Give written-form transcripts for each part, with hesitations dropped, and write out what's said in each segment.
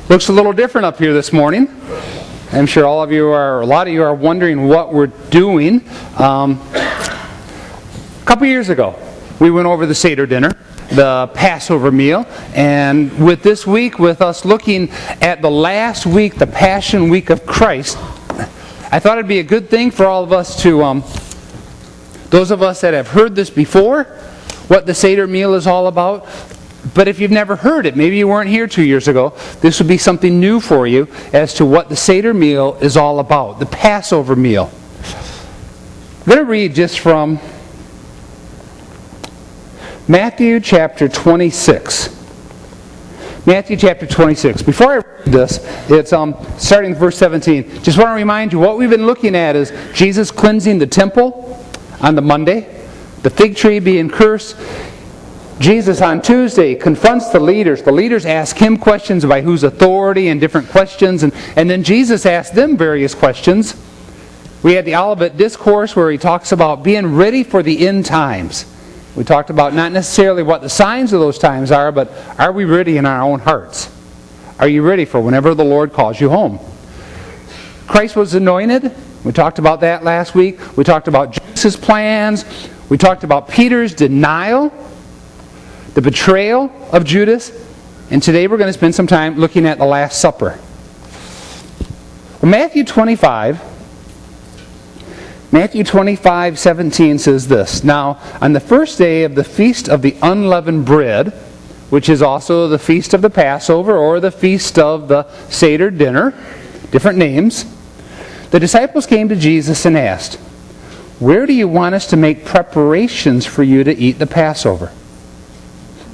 Looks a little different up here this morning. I'm sure a lot of you are wondering what we're doing. A couple years ago, we went over the Seder dinner, the Passover meal, and with this week, with us looking at the last week, the Passion Week of Christ, I thought it'd be a good thing for all of us to, those of us that have heard this before, what the Seder meal is all about. But if you've never heard it, maybe you weren't here 2 years ago, this would be something new for you as to what the Seder meal is all about, the Passover meal. I'm going to read just from Matthew chapter 26. Matthew chapter 26. Before I read this, it's starting with verse 17. Just want to remind you, what we've been looking at is Jesus cleansing the temple on the Monday, the fig tree being cursed. Jesus on Tuesday confronts the leaders. The leaders ask him questions about whose authority and different questions, and then Jesus asks them various questions. We had the Olivet Discourse where he talks about being ready for the end times. We talked about not necessarily what the signs of those times are, but are we ready in our own hearts? Are you ready for whenever the Lord calls you home? Christ was anointed. We talked about that last week. We talked about Jesus' plans. We talked about Peter's denial, the betrayal of Judas, and today we're going to spend some time looking at the Last Supper. Well, Matthew 25:17 says this, "Now, on the first day of the feast of the unleavened bread, which is also the feast of the Passover or the feast of the Seder dinner," different names, "the disciples came to Jesus and asked, 'Where do you want us to make preparations for you to eat the Passover?'"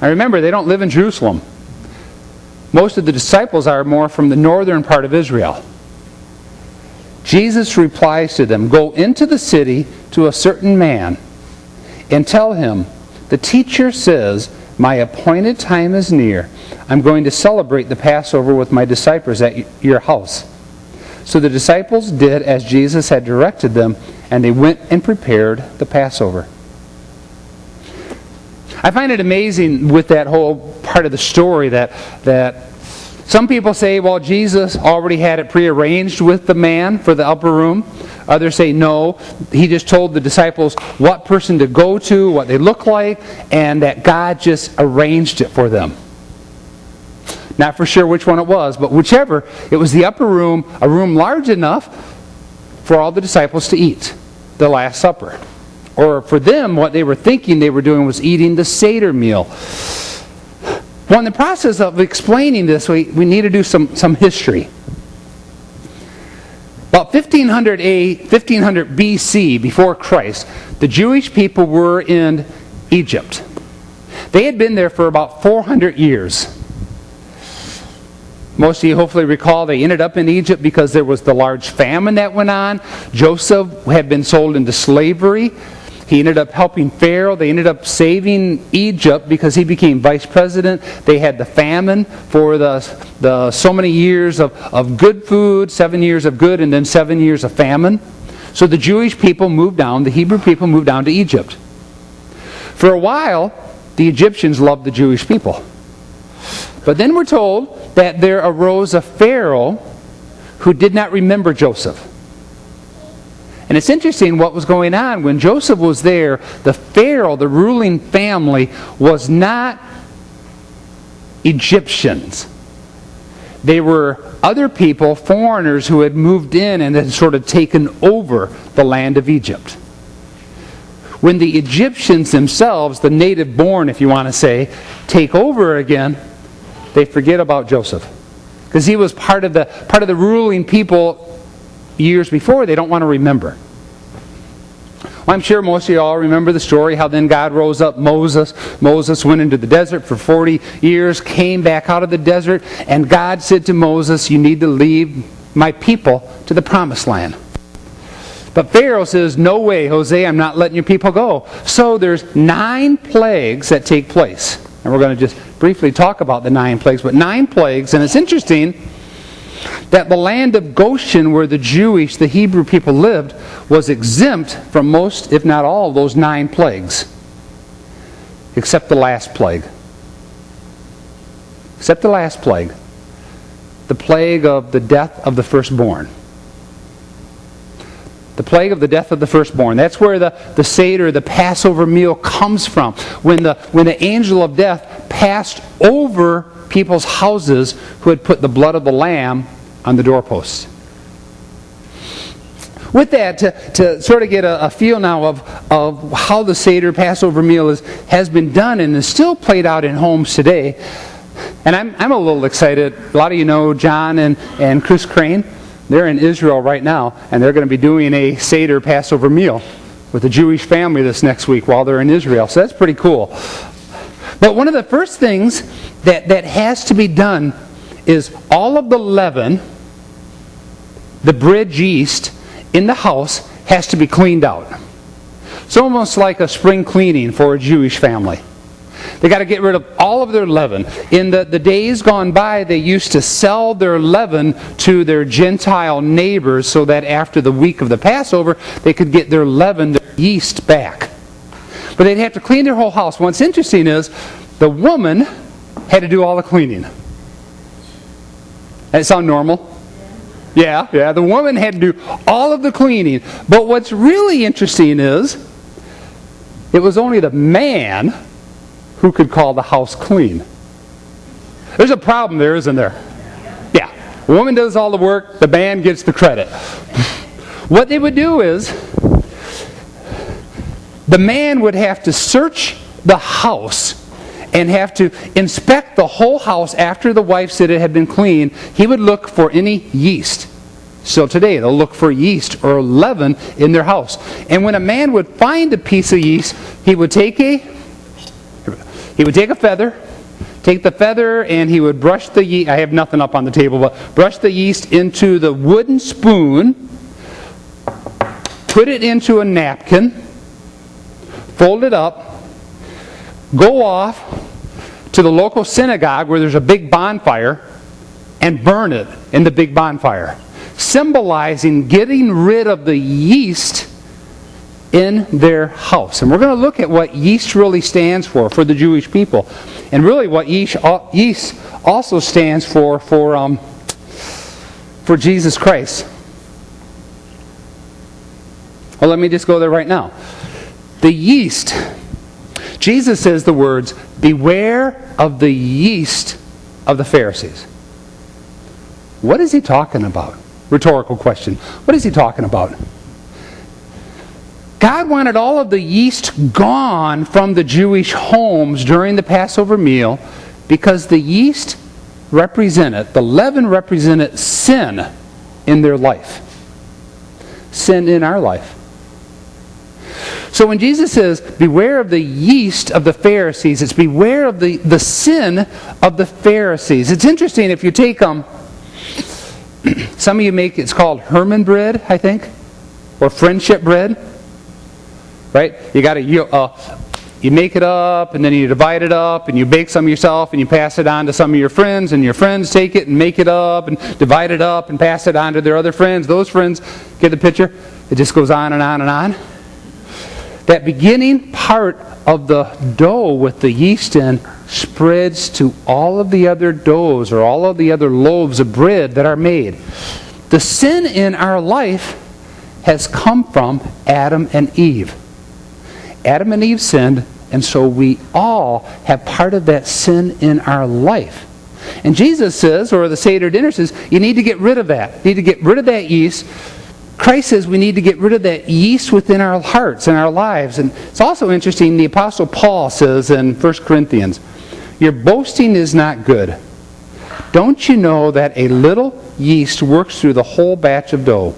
Now remember, they don't live in Jerusalem. Most of the disciples are more from the northern part of Israel. Jesus replies to them, "Go into the city to a certain man and tell him, 'The teacher says, my appointed time is near. I'm going to celebrate the Passover with my disciples at your house.' So the disciples did as Jesus had directed them, and they went and prepared the Passover." I find it amazing with that whole part of the story that some people say, well, Jesus already had it prearranged with the man for the upper room. Others say, no, he just told the disciples what person to go to, what they look like, and that God just arranged it for them. Not for sure which one it was, but whichever, it was the upper room, a room large enough for all the disciples to eat the Last Supper. Or for them, what they were thinking they were doing was eating the Seder meal. Well, in the process of explaining this, we need to do some history. About 1500 BC, before Christ, the Jewish people were in Egypt. They had been there for about 400 years. Most of you hopefully recall they ended up in Egypt because there was the large famine that went on. Joseph had been sold into slavery. He ended up helping Pharaoh. They ended up saving Egypt because he became vice president. They had the famine for the so many years of good food, 7 years of good, and then 7 years of famine. So the Jewish people moved down, the Hebrew people moved down to Egypt. For a while, the Egyptians loved the Jewish people. But then we're told that there arose a Pharaoh who did not remember Joseph. And it's interesting what was going on. When Joseph was there, the Pharaoh, the ruling family, was not Egyptians. They were other people, foreigners, who had moved in and had sort of taken over the land of Egypt. When the Egyptians themselves, the native born, if you want to say, take over again, they forget about Joseph. Because he was part of the ruling people years before. They don't want to remember. Well, I'm sure most of you all remember the story, how then God rose up Moses. Moses went into the desert for 40 years, came back out of the desert, and God said to Moses, "You need to lead my people to the promised land." But Pharaoh says, "No way, Jose, I'm not letting your people go." So there's 9 plagues that take place. And we're going to just briefly talk about the 9 plagues, but 9 plagues, and it's interesting that the land of Goshen, where the Hebrew people lived, was exempt from most, if not all, of those 9 plagues, except the last plague. except the last plague, the plague of the death of the firstborn. The plague of the death of the firstborn. That's where the Seder, the Passover meal, comes from. When the angel of death passed over people's houses who had put the blood of the lamb on the doorposts. With that, to sort of get a feel now of how the Seder Passover meal has been done and is still played out in homes today, and I'm a little excited. A lot of you know John and Chris Crane. They're in Israel right now, and they're going to be doing a Seder Passover meal with a Jewish family this next week while they're in Israel. So that's pretty cool. But one of the first things that has to be done is all of the leaven, the bread yeast in the house, has to be cleaned out. It's almost like a spring cleaning for a Jewish family. They got to get rid of all of their leaven. In the days gone by, they used to sell their leaven to their Gentile neighbors so that after the week of the Passover, they could get their leaven, their yeast back. But they'd have to clean their whole house. What's interesting is the woman had to do all the cleaning. That sound normal? Yeah, the woman had to do all of the cleaning. But what's really interesting is it was only the man who could call the house clean. There's a problem there, isn't there? Yeah. The woman does all the work, the man gets the credit. What they would do is, the man would have to search the house and have to inspect the whole house after the wife said it had been clean. He would look for any yeast. So today, they'll look for yeast or leaven in their house. And when a man would find a piece of yeast, he would take a feather, take the feather, and he would brush the yeast. I have nothing up on the table, but brush the yeast into the wooden spoon, put it into a napkin, fold it up, go off to the local synagogue where there's a big bonfire, and burn it in the big bonfire, symbolizing getting rid of the yeast in their house. And we're going to look at what yeast really stands for the Jewish people. And really what yeast also stands for Jesus Christ. Well, let me just go there right now. The yeast. Jesus says the words, "Beware of the yeast of the Pharisees." What is he talking about? Rhetorical question. What is he talking about? God wanted all of the yeast gone from the Jewish homes during the Passover meal because the yeast represented, the leaven represented sin in their life. Sin in our life. So when Jesus says, beware of the yeast of the Pharisees, it's beware of the sin of the Pharisees. It's interesting if you take, some of you make, it's called Herman bread, I think, or friendship bread. Right? You make it up, and then you divide it up, and you bake some yourself, and you pass it on to some of your friends, and your friends take it and make it up, and divide it up, and pass it on to their other friends. Those friends, get the picture? It just goes on and on and on. That beginning part of the dough with the yeast in spreads to all of the other doughs or all of the other loaves of bread that are made. The sin in our life has come from Adam and Eve. Adam and Eve sinned, and so we all have part of that sin in our life. And Jesus says, or the Seder dinner says, you need to get rid of that. You need to get rid of that yeast. Christ says we need to get rid of that yeast within our hearts and our lives. And it's also interesting, the Apostle Paul says in 1 Corinthians, your boasting is not good. Don't you know that a little yeast works through the whole batch of dough?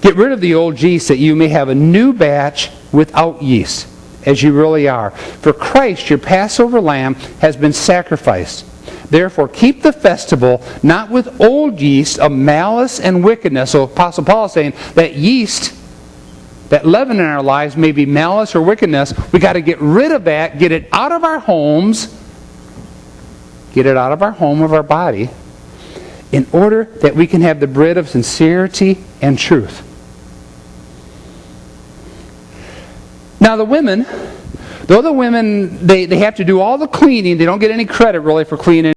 Get rid of the old yeast that you may have a new batch without yeast, as you really are. For Christ, your Passover lamb, has been sacrificed. Therefore, keep the festival not with old yeast of malice and wickedness. So Apostle Paul is saying that yeast, that leaven in our lives may be malice or wickedness. We've got to get rid of that, get it out of our homes, get it out of our home, of our body, in order that we can have the bread of sincerity and truth. Now the women, though the women, they have to do all the cleaning, they don't get any credit really for cleaning